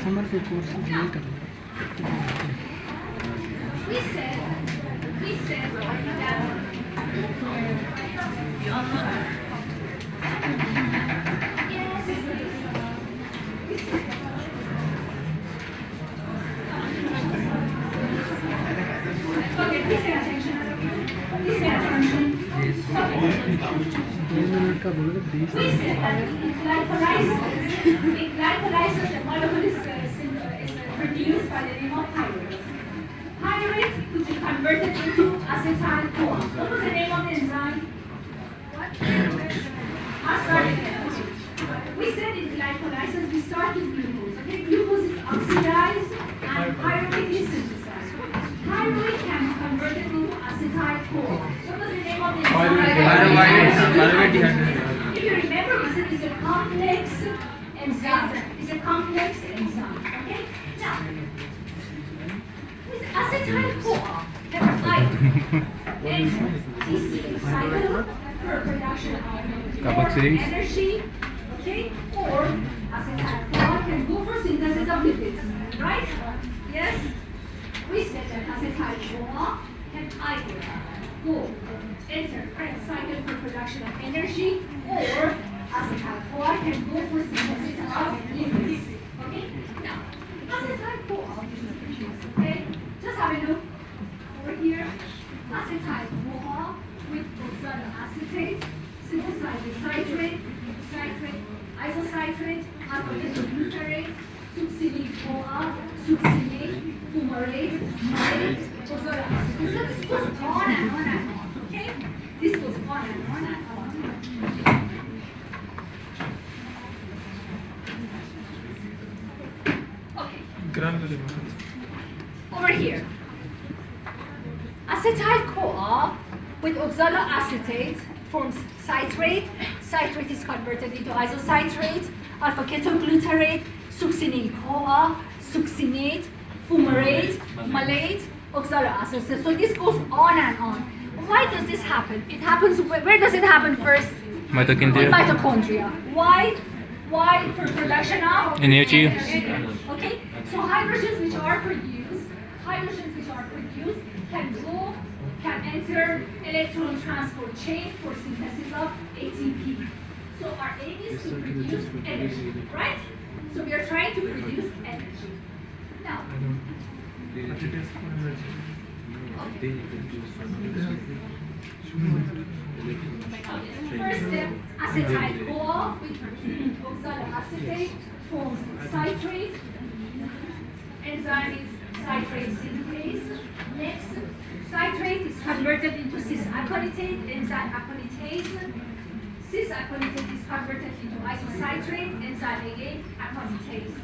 Summer के course नहीं करना का बोलो it glycolizes the molecule is produced by the name of pyruvate. Pyruvate, which is converted into acetyl-CoA. What was the name of the enzyme? What? We said it glycolizes. We start with glucose. Okay, glucose is oxidized and pyruvate is synthesized. Pyruvate can be converted into acetyl-CoA. What was the name of the enzyme? If you remember, we said it's a complex enzyme. It's a complex enzyme. Okay? Now, with acetyl-CoA, there are five NTC cycle for production of energy. Okay? Or acetyl-CoA can go for synthesis of lipids. Right? Yes? We said that acetyl-CoA can either go enter Krebs cycle for production of energy, or acetyl-CoA can go for synthesis of lipids. Okay? Now, acetyl-CoA, okay? Just have a look over here. Acetyl-CoA with oxaloacetate synthesizes citrate, isocitrate, alpha-ketoglutarate, succinate-CoA, succinate, fumarate, malate, oxaloacetate. So this goes on and on and on. Okay? This goes on and on and on. Okay. Over here. Acetyl-CoA with oxaloacetate forms citrate. Citrate is converted into isocitrate, alpha-ketoglutarate, succinate-CoA, succinate, fumarate, malate, oxaloacetate. So this goes on and on. Why does this happen? It happens, where does it happen first? Mitochondria. Mitochondria. Why? Why? For production of energy. Okay? So hydrogens which are produced can enter electron transport chain for synthesis of ATP. So our aim is to produce energy, right? So we are trying to produce energy. Now, first step, acetyl-CoA with oxaloacetate forms citrate. Enzyme is citrate synthase. Next, citrate is converted into cis-aconitate, enzyme aconitase. Cis-aconitate is converted into isocitrate, enzyme again aconitase.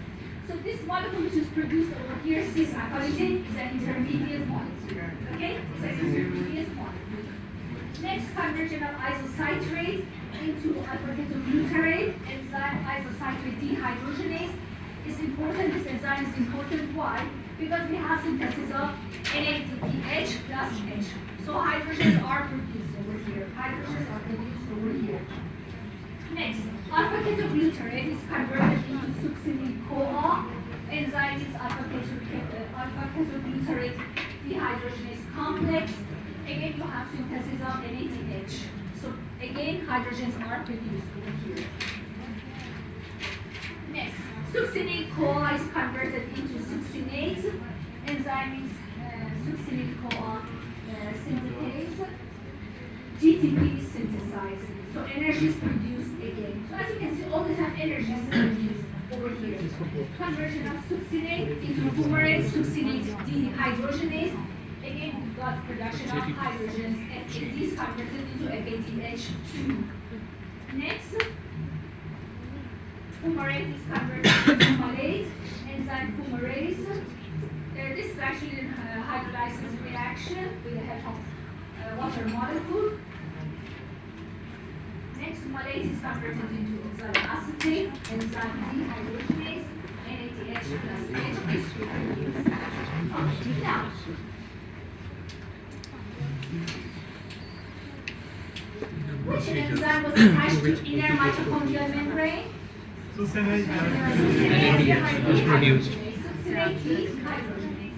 So this molecule which is produced over here, cis-aconitate, is an intermediate molecule. Okay? It's an intermediate molecule. Next, conversion of isocitrate into alpha-ketoglutarate, enzyme isocitrate dehydrogenase is important. This enzyme is important. Why? Because we have synthesis of NADPH plus H. So hydrogens are produced over here. Hydrogens are produced over here. Next, alpha-ketoglutarate is converted into succinate-CoA. Enzyme is alpha-ketoglutarate dehydrogenase complex. Again, you have synthesis of NADH. So again, hydrogens are produced over here. Next, succinate-CoA is converted into succinate. Enzyme is succinate-CoA synthetase. GTP is synthesized. So energy is produced again. So as you can see, all the time energy is produced over here. Conversion of succinate into fumarate, succinate dehydrogenase. Again, we've got production of hydrogens. FAD is converted into FADH2. Next, fumarate is converted into malate. Enzyme fumarase. This is actually a hydrolysis reaction with the help of water molecule. Next, malate is converted into oxaloacetate, enzyme dehydrogenase, NADH plus H is produced. Now, which enzyme was attached to inner mitochondrial membrane? was produced. Succinate dehydrogenase.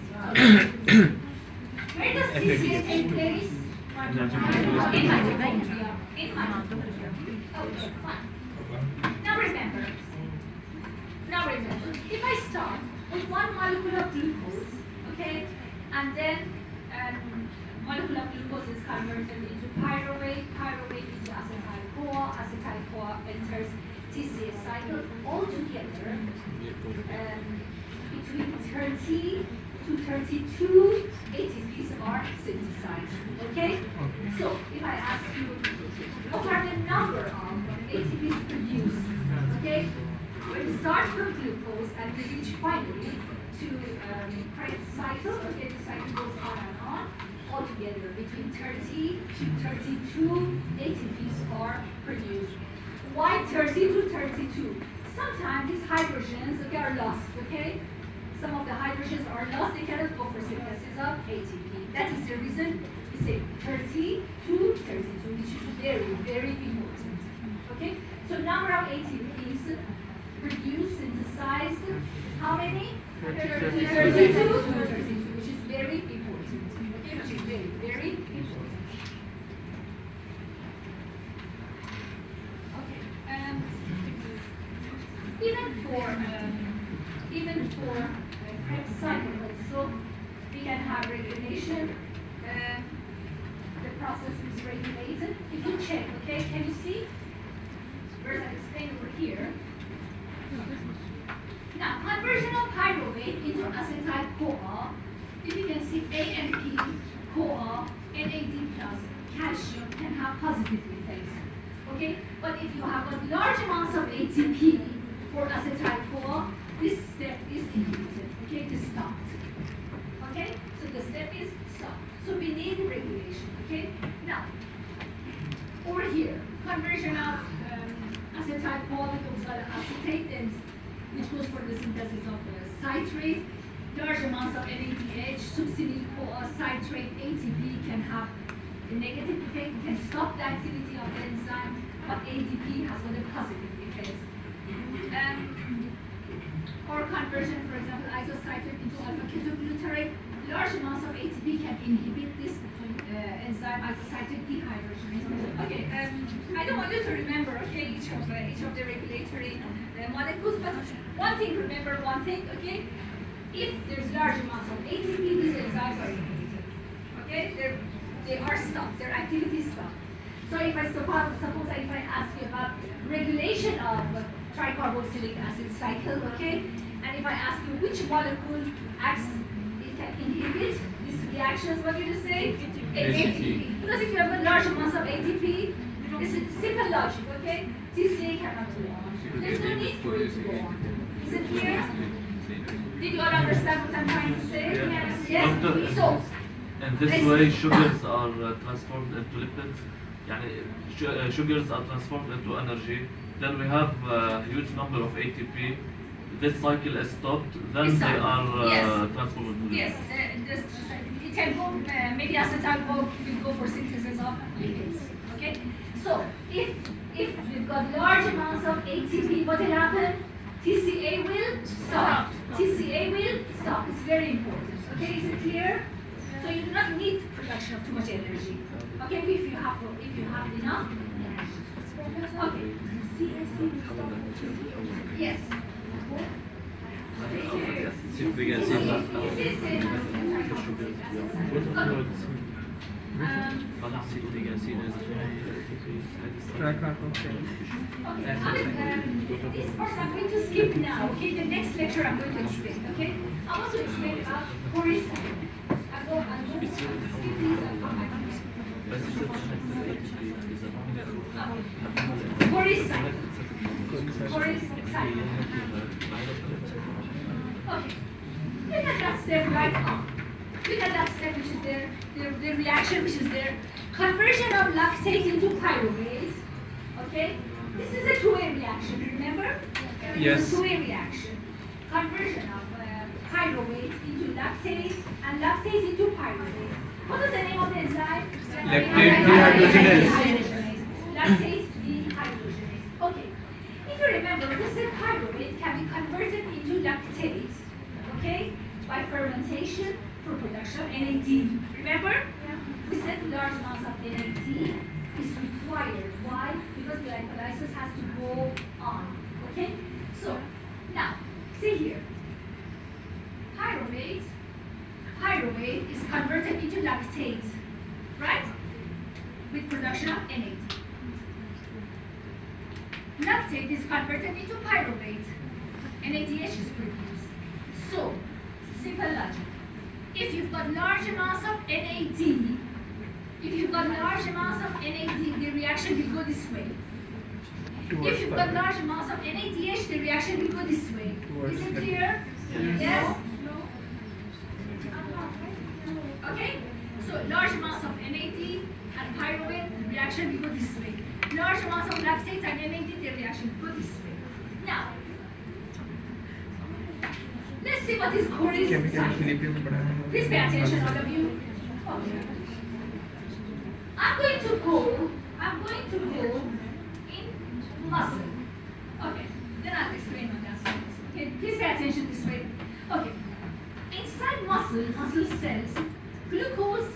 Where does TCA take place? In mitochondria. In mitochondria. Okay, fine. Now remember, if I start with one molecule of glucose, okay, and then molecule of glucose is converted into pyruvate, pyruvate into acetyl-CoA enters TCA cycle altogether between 30 to 32 ATPs are synthesized, okay? So if I ask you, what are the number of ATPs produced, okay? When we start from glucose and we reach finally to Krebs cycle, okay, the cycle goes on and on, altogether between 30 to 32 ATPs are produced. Why 30 to 32? Sometimes these hydrogens, okay, are lost, okay? Some of the hydrogens are lost, they cannot go for synthesis of ATP. That is the reason we say 30 to 32, which is very, very important, okay? So number of ATPs produced, synthesized, how many? 32 to 32, which is very important, okay? Which is very, very important. Okay, even for Krebs cycle also, we can have regulation. The process is regulated. If you check, okay, can you see? First, I explain over here. Now, conversion of pyruvate into acetyl-CoA. If you can see ANP, CoA, NAD plus calcium can have positive effects. Okay, but if you have got large amounts of ATP for acetyl-CoA, this step is inhibited. Okay, it is stopped. Okay, so the step is stopped. So we need regulation. Okay, now over here, conversion of acetyl-CoA becomes acetate, and which goes for the synthesis of citrate. Large amounts of NADH, succinate-CoA, citrate, ATP can have a negative effect, can stop the activity of the enzyme, but ADP has got a positive effect. Or conversion, for example, isocitrate into alpha-ketoglutarate, large amounts of ATP can inhibit this enzyme isocitrate dehydrogenase. Okay, I don't want you to remember, okay, each of the regulatory molecules, but remember one thing, okay? If there's large amounts of ATP, these enzymes are inhibited. Okay, they are stopped, their activity is stopped. So if I suppose if I ask you about regulation of tricarboxylic acid cycle, okay, and if I ask you which molecule acts, it can inhibit these reactions, what do you say? ATP. Because if you have a large amounts of ATP, this is simple logic, okay? TCA cannot go on. There's no need for it to go on. Is it clear? Did you all understand what I'm trying to say? Yes? So, in this way, sugars are transformed into lipids. Sugars are transformed into energy. Then we have a huge number of ATP. This cycle is stopped. Then they are transformed into lipids. Yes, it can go, maybe acetyl will go for synthesis of lipids. Okay? So, if we've got large amounts of ATP, what will happen? TCA will stop. TCA will stop. It's very important. Okay, is it clear? So you do not need production of too much energy. Okay, if you have enough energy. Okay. Yes. This part I'm going to skip now, okay? The next lecture I'm going to explain, okay? I want to explain about horizon. I'm going to skip these and come back. Horizon. Okay. Look at that step right on. Look at that step which is there, the reaction which is there. Conversion of lactate into pyruvate. Okay? This is a two-way reaction, remember? Yes. It's a two-way reaction. Conversion of pyruvate into lactate and lactate into pyruvate. What is the name of the enzyme? Lactate dehydrogenase. Lactate dehydrogenase. Okay. If you remember, this is pyruvate. lactate is converted into pyruvate. NADH is produced. So, simple logic. If you've got large amounts of NAD, the reaction will go this way. If you've got large amounts of NADH, the reaction will go this way. Is it clear? Yes? Okay? So large amounts of NAD and pyruvate, the reaction will go this way. Large amounts of lactate and NAD, the reaction will go this way. Now, let's see what is Corey's cycle. Please pay attention, all of you. Okay. I'm going to go in muscle. Okay, then I'll explain what that's means. Okay, please pay attention this way. Okay, inside muscle cells, glucose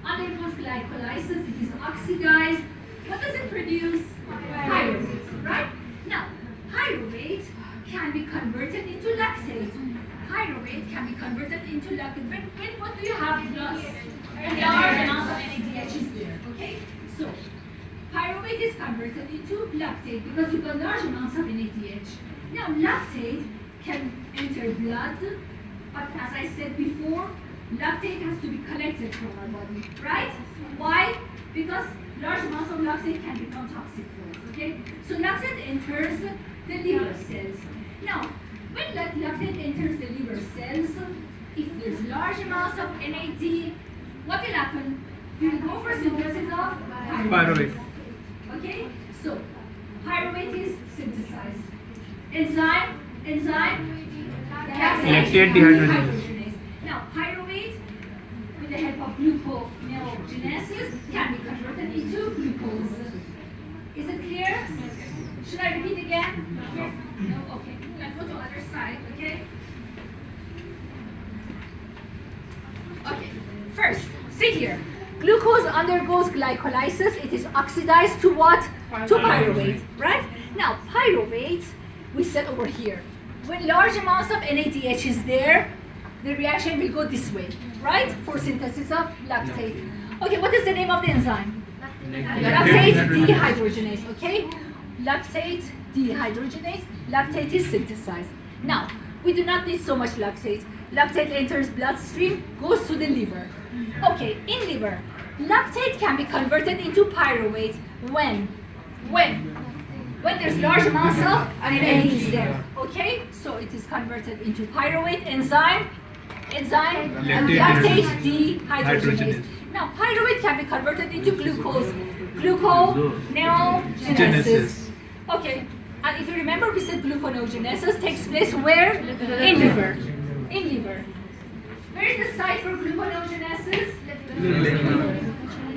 undergoes glycolysis, it is oxidized. What does it produce? Pyruvate, right? Now, pyruvate can be converted into lactate. Pyruvate can be converted into lactate. When what do you have in blood? Large amounts of NADH is there, okay? So, pyruvate is converted into lactate because you've got large amounts of NADH. Now, lactate can enter blood, but as I said before, lactate has to be collected from our body, right? Why? Because large amounts of lactate can become toxic for us, okay? So, lactate enters the liver cells. Now, when lactate enters the liver cells, if there's large amounts of NAD, what will happen? We will go for synthesis of pyruvate. Okay? So, pyruvate is synthesized. Enzyme, Lactate dehydrogenase. Now, pyruvate, with the help of gluconeogenesis, can be converted into glucose. Is it clear? Should I repeat again? No? Okay. Let's go to the other side, okay? Okay. First, see here. Glucose undergoes glycolysis. It is oxidized to what? To pyruvate, right? Now, pyruvate, we said over here. When large amounts of NADH is there, the reaction will go this way, right? For synthesis of lactate. Okay, what is the name of the enzyme? Lactate dehydrogenase, okay? Lactate dehydrogenase. Lactate is synthesized. Now, we do not need so much lactate. Lactate enters bloodstream, goes to the liver. Okay, in liver, lactate can be converted into pyruvate when there's large amounts of NAD there. Okay, so it is converted into pyruvate enzyme, lactate dehydrogenase. Now, pyruvate can be converted into gluconeogenesis. Okay, and if you remember, we said gluconeogenesis takes place where? In liver. In liver. Where is the site for gluconeogenesis?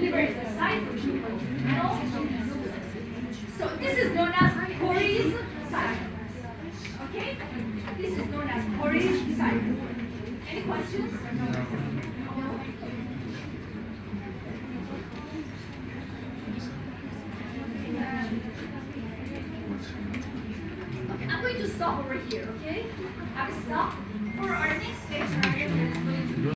Liver is the site for gluconeogenesis. So this is known as Corey's cycle. Okay? This is known as Corey's cycle. Any questions? Okay, I'm going to stop over here, okay? I will stop.